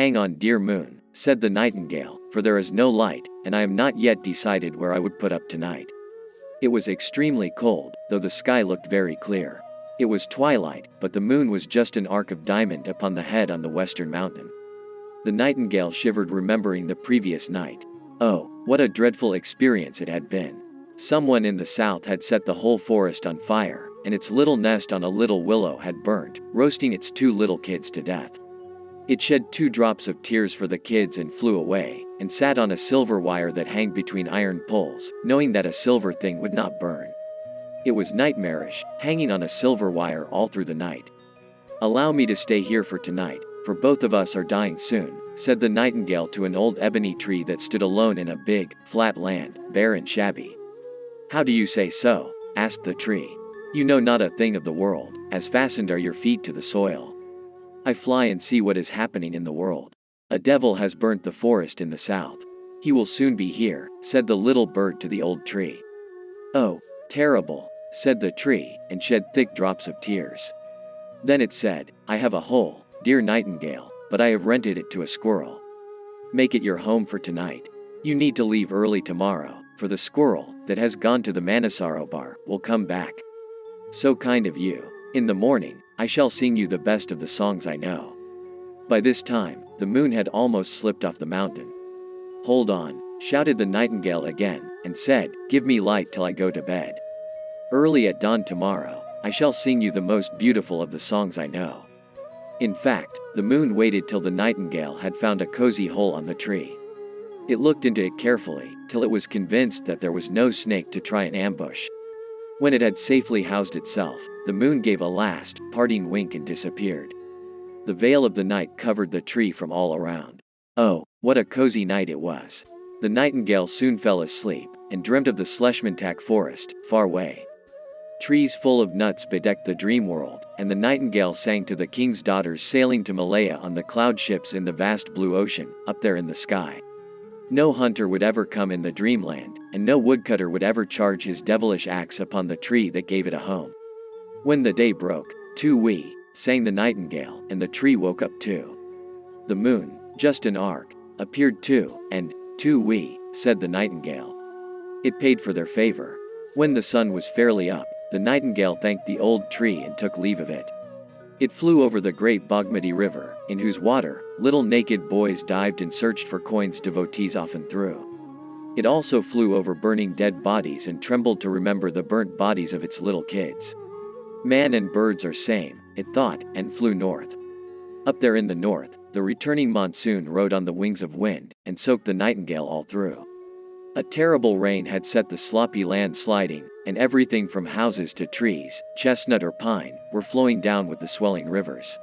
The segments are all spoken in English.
"Hang on, dear moon," said the nightingale, "for there is no light, and I am not yet decided where I would put up tonight." It was extremely cold, though the sky looked very clear. It was twilight, but the moon was just an arc of diamond upon the head on the western mountain. The nightingale shivered, remembering the previous night. Oh, what a dreadful experience it had been. Someone in the south had set the whole forest on fire, and its little nest on a little willow had burnt, roasting its 2 little kids to death. It shed 2 drops of tears for the kids and flew away, and sat on a silver wire that hung between iron poles, knowing that a silver thing would not burn. It was nightmarish, hanging on a silver wire all through the night. "Allow me to stay here for tonight, for both of us are dying soon," said the nightingale to an old ebony tree that stood alone in a big, flat land, bare and shabby. "How do you say so?" asked the tree. "You know not a thing of the world, as fastened are your feet to the soil." "I fly and see what is happening in the world. A devil has burnt the forest in the south. He will soon be here," said the little bird to the old tree. "Oh, terrible," said the tree, and shed thick drops of tears. Then it said, "I have a hole, dear nightingale, but I have rented it to a squirrel. Make it your home for tonight. You need to leave early tomorrow, for the squirrel, that has gone to the Manasaro bar, will come back. So kind of you. In the morning, I shall sing you the best of the songs I know." By this time, the moon had almost slipped off the mountain. "Hold on," shouted the nightingale again, and said, "Give me light till I go to bed. Early at dawn tomorrow, I shall sing you the most beautiful of the songs I know." In fact, the moon waited till the nightingale had found a cozy hole on the tree. It looked into it carefully, till it was convinced that there was no snake to try and ambush. When it had safely housed itself, the moon gave a last, parting wink and disappeared. The veil of the night covered the tree from all around. Oh, what a cozy night it was. The nightingale soon fell asleep, and dreamt of the Schlesmantak forest, far away. Trees full of nuts bedecked the dream world, and the nightingale sang to the king's daughters sailing to Malaya on the cloud ships in the vast blue ocean, up there in the sky. No hunter would ever come in the dreamland, and no woodcutter would ever charge his devilish axe upon the tree that gave it a home. When the day broke, "Tu-wee," sang the nightingale, and the tree woke up too. The moon, just an arc, appeared too, and "Tu-wee," said the nightingale. It paid for their favor. When the sun was fairly up, the nightingale thanked the old tree and took leave of it. It flew over the great Bagmati River, in whose water, little naked boys dived and searched for coins devotees often threw. It also flew over burning dead bodies and trembled to remember the burnt bodies of its little kids. "Man and birds are same," it thought, and flew north. Up there in the north, the returning monsoon rode on the wings of wind, and soaked the nightingale all through. A terrible rain had set the sloppy land sliding, and everything from houses to trees, chestnut or pine, were flowing down with the swelling rivers.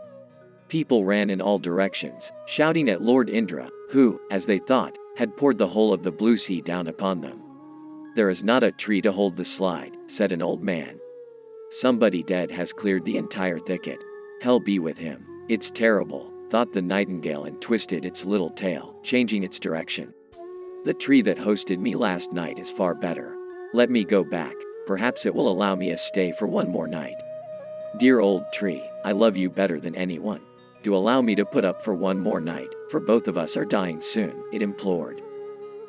People ran in all directions, shouting at Lord Indra, who, as they thought, had poured the whole of the blue sea down upon them. "There is not a tree to hold the slide," said an old man. "Somebody dead has cleared the entire thicket. Hell be with him. It's terrible," thought the nightingale, and twisted its little tail, changing its direction. "The tree that hosted me last night is far better. Let me go back, perhaps it will allow me a stay for one more night. Dear old tree, I love you better than anyone. Do allow me to put up for one more night, for both of us are dying soon," it implored.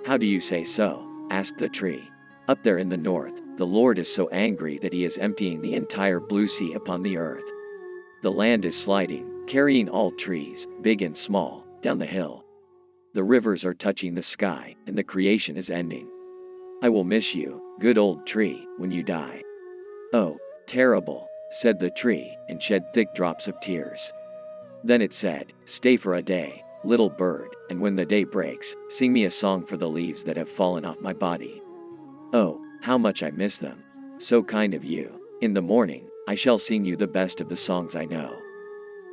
"How do you say so?" asked the tree. "Up there in the north, the Lord is so angry that he is emptying the entire blue sea upon the earth. The land is sliding, carrying all trees, big and small, down the hill. The rivers are touching the sky, and the creation is ending. I will miss you, good old tree, when you die." "Oh, terrible," said the tree, and shed thick drops of tears. Then it said, "Stay for a day, little bird, and when the day breaks, sing me a song for the leaves that have fallen off my body. Oh, how much I miss them. So kind of you. In the morning, I shall sing you the best of the songs I know."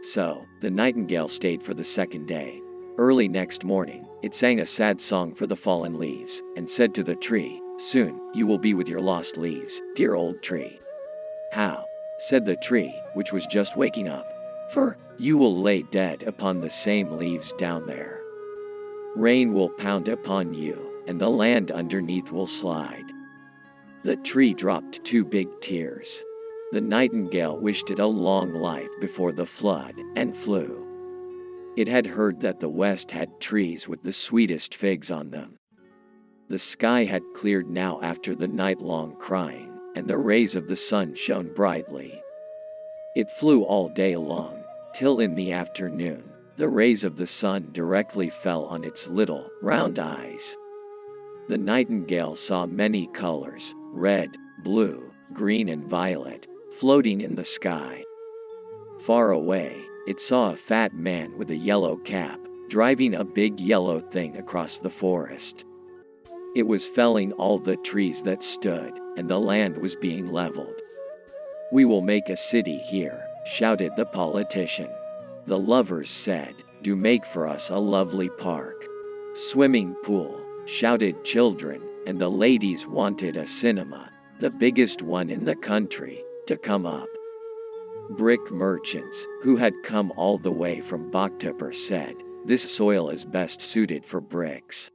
So, the nightingale stayed for the second day. Early next morning, it sang a sad song for the fallen leaves, and said to the tree, "Soon, you will be with your lost leaves, dear old tree." "How?" said the tree, which was just waking up. "For, you will lay dead upon the same leaves down there. Rain will pound upon you, and the land underneath will slide." The tree dropped 2 big tears. The nightingale wished it a long life before the flood, and flew. It had heard that the west had trees with the sweetest figs on them. The sky had cleared now after the night-long crying, and the rays of the sun shone brightly. It flew all day long, till in the afternoon, the rays of the sun directly fell on its little, round eyes. The nightingale saw many colors, red, blue, green and violet, floating in the sky. Far away, it saw a fat man with a yellow cap, driving a big yellow thing across the forest. It was felling all the trees that stood, and the land was being leveled. "We will make a city here," shouted the politician. The lovers said, "Do make for us a lovely park." "Swimming pool," shouted children, and the ladies wanted a cinema, the biggest one in the country, to come up. Brick merchants, who had come all the way from Bhaktapur, said, "This soil is best suited for bricks.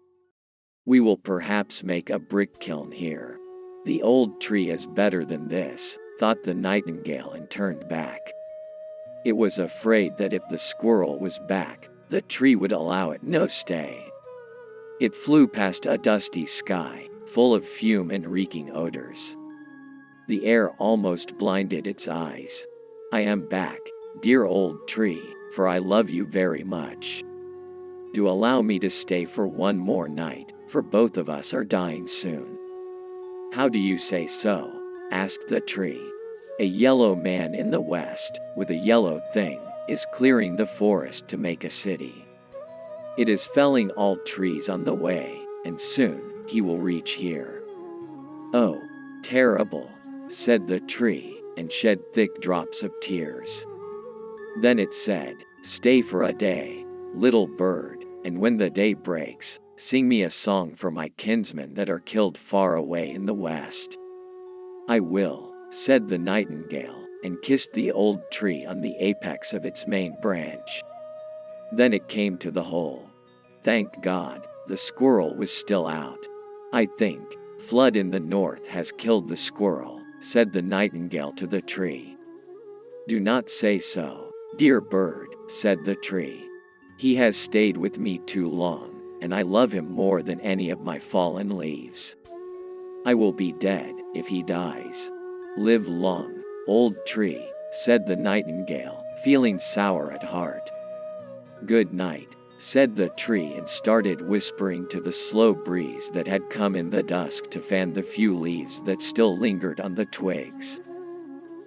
We will perhaps make a brick kiln here." "The old tree is better than this," thought the nightingale, and turned back. It was afraid that if the squirrel was back, the tree would allow it no stay. It flew past a dusty sky, full of fume and reeking odors. The air almost blinded its eyes. "I am back, dear old tree, for I love you very much. Do allow me to stay for one more night, for both of us are dying soon." "How do you say so?" asked the tree. "A yellow man in the west, with a yellow thing, is clearing the forest to make a city. It is felling all trees on the way, and soon he will reach here." "Oh, terrible," said the tree, and shed thick drops of tears. Then it said, "Stay for a day, little bird, and when the day breaks, sing me a song for my kinsmen that are killed far away in the west." "I will," said the nightingale, and kissed the old tree on the apex of its main branch. Then it came to the hole. Thank God, the squirrel was still out. "I think flood in the north has killed the squirrel," said the nightingale to the tree. "Do not say so, dear bird," said the tree. "He has stayed with me too long, and I love him more than any of my fallen leaves. I will be dead if he dies." "Live long, old tree," said the nightingale, feeling sour at heart. "Good night," said the tree, and started whispering to the slow breeze that had come in the dusk to fan the few leaves that still lingered on the twigs.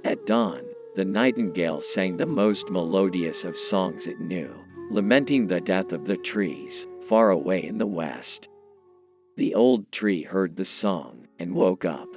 At dawn, the nightingale sang the most melodious of songs it knew, lamenting the death of the trees, far away in the west. The old tree heard the song, and woke up.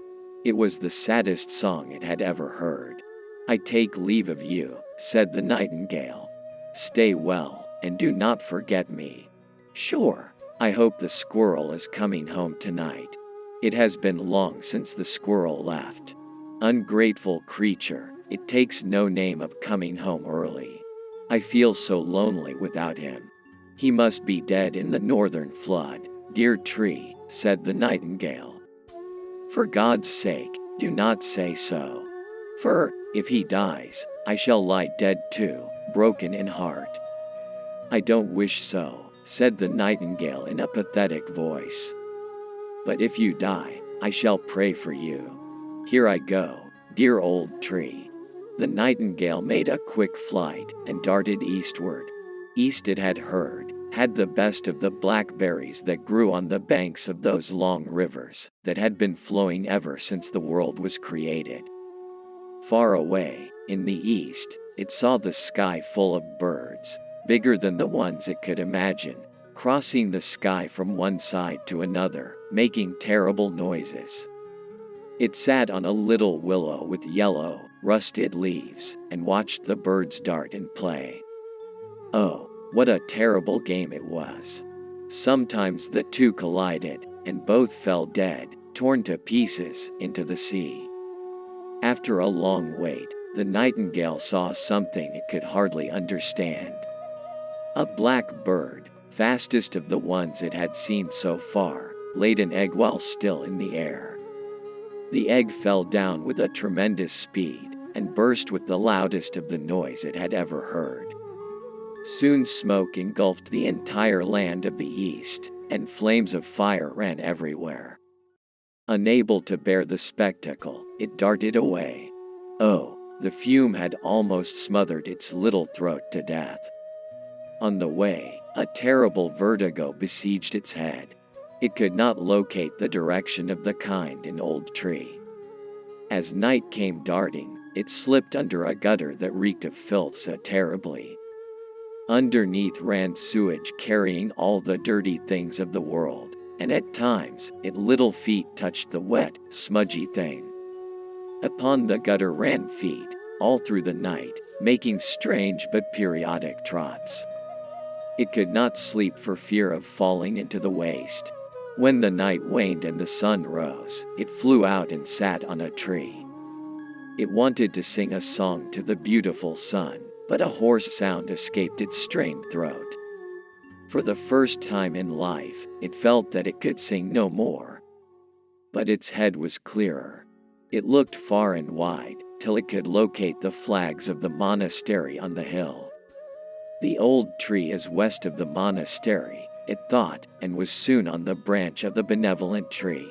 It was the saddest song it had ever heard. "I take leave of you," said the nightingale. "Stay well, and do not forget me." "Sure. I hope the squirrel is coming home tonight. It has been long since the squirrel left. Ungrateful creature, it takes no name of coming home early. I feel so lonely without him. He must be dead in the northern flood, dear tree," said the nightingale. "For God's sake, do not say so. For, if he dies, I shall lie dead too, broken in heart." "I don't wish so," said the nightingale in a pathetic voice. "But if you die, I shall pray for you. Here I go, dear old tree." The nightingale made a quick flight, and darted eastward. East, it had heard, had the best of the blackberries that grew on the banks of those long rivers that had been flowing ever since the world was created. Far away, in the east, it saw the sky full of birds, bigger than the ones it could imagine, crossing the sky from one side to another, making terrible noises. It sat on a little willow with yellow, rusted leaves, and watched the birds dart and play. Oh, what a terrible game it was! Sometimes the two collided, and both fell dead, torn to pieces, into the sea. After a long wait, the nightingale saw something it could hardly understand. A black bird, fastest of the ones it had seen so far, laid an egg while still in the air. The egg fell down with a tremendous speed, and burst with the loudest of the noise it had ever heard. Soon smoke engulfed the entire land of the east, and flames of fire ran everywhere. Unable to bear the spectacle, it darted away. Oh, the fume had almost smothered its little throat to death. On the way, a terrible vertigo besieged its head. It could not locate the direction of the kind old tree. As night came darting, it slipped under a gutter that reeked of filth so terribly. Underneath ran sewage carrying all the dirty things of the world, and at times, its little feet touched the wet, smudgy thing. Upon the gutter ran feet, all through the night, making strange but periodic trots. It could not sleep for fear of falling into the waste. When the night waned and the sun rose, it flew out and sat on a tree. It wanted to sing a song to the beautiful sun, but a hoarse sound escaped its strained throat. For the first time in life, it felt that it could sing no more. But its head was clearer. It looked far and wide, till it could locate the flags of the monastery on the hill. The old tree is west of the monastery, it thought, and was soon on the branch of the benevolent tree.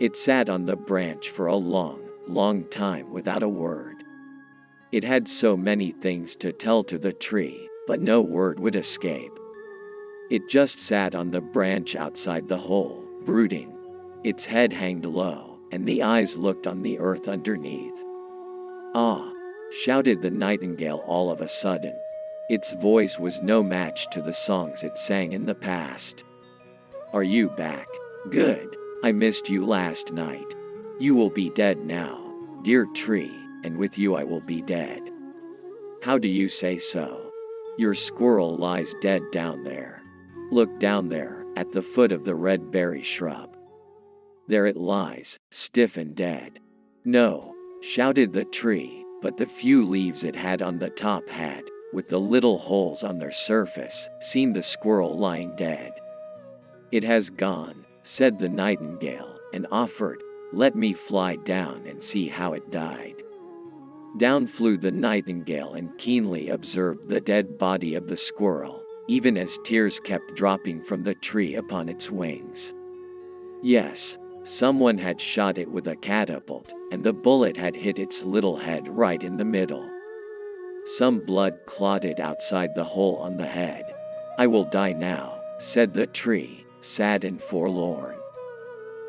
It sat on the branch for a long, long time without a word. It had so many things to tell to the tree, but no word would escape. It just sat on the branch outside the hole, brooding. Its head hanged low, and the eyes looked on the earth underneath. "Ah!" shouted the nightingale all of a sudden. Its voice was no match to the songs it sang in the past. "Are you back? Good. I missed you last night. You will be dead now, dear tree, and with you I will be dead." "How do you say so? Your squirrel lies dead down there. Look down there, at the foot of the red berry shrub. There it lies, stiff and dead." "No," shouted the tree, but the few leaves it had on the top had, with the little holes on their surface, seen the squirrel lying dead. "It has gone," said the nightingale, and offered, "Let me fly down and see how it died." Down flew the nightingale and keenly observed the dead body of the squirrel, even as tears kept dropping from the tree upon its wings. Yes, someone had shot it with a catapult, and the bullet had hit its little head right in the middle. Some blood clotted outside the hole on the head. "I will die now," said the tree, sad and forlorn.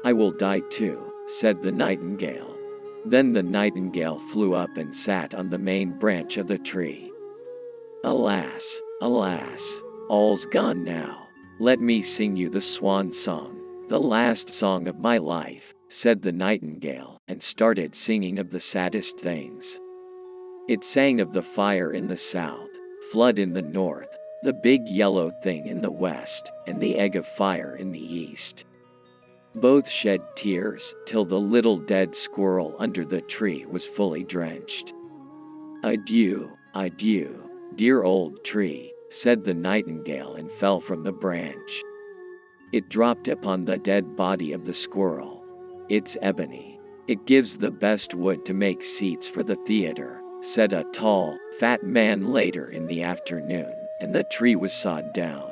"I will die too," said the nightingale. Then the nightingale flew up and sat on the main branch of the tree. "Alas, alas, all's gone now. Let me sing you the swan song, the last song of my life," said the nightingale, and started singing of the saddest things. It sang of the fire in the south, flood in the north, the big yellow thing in the west, and the egg of fire in the east. Both shed tears, till the little dead squirrel under the tree was fully drenched. "Adieu, adieu, dear old tree," said the nightingale and fell from the branch. It dropped upon the dead body of the squirrel. "It's ebony. It gives the best wood to make seats for the theater," said a tall, fat man later in the afternoon, and the tree was sawed down.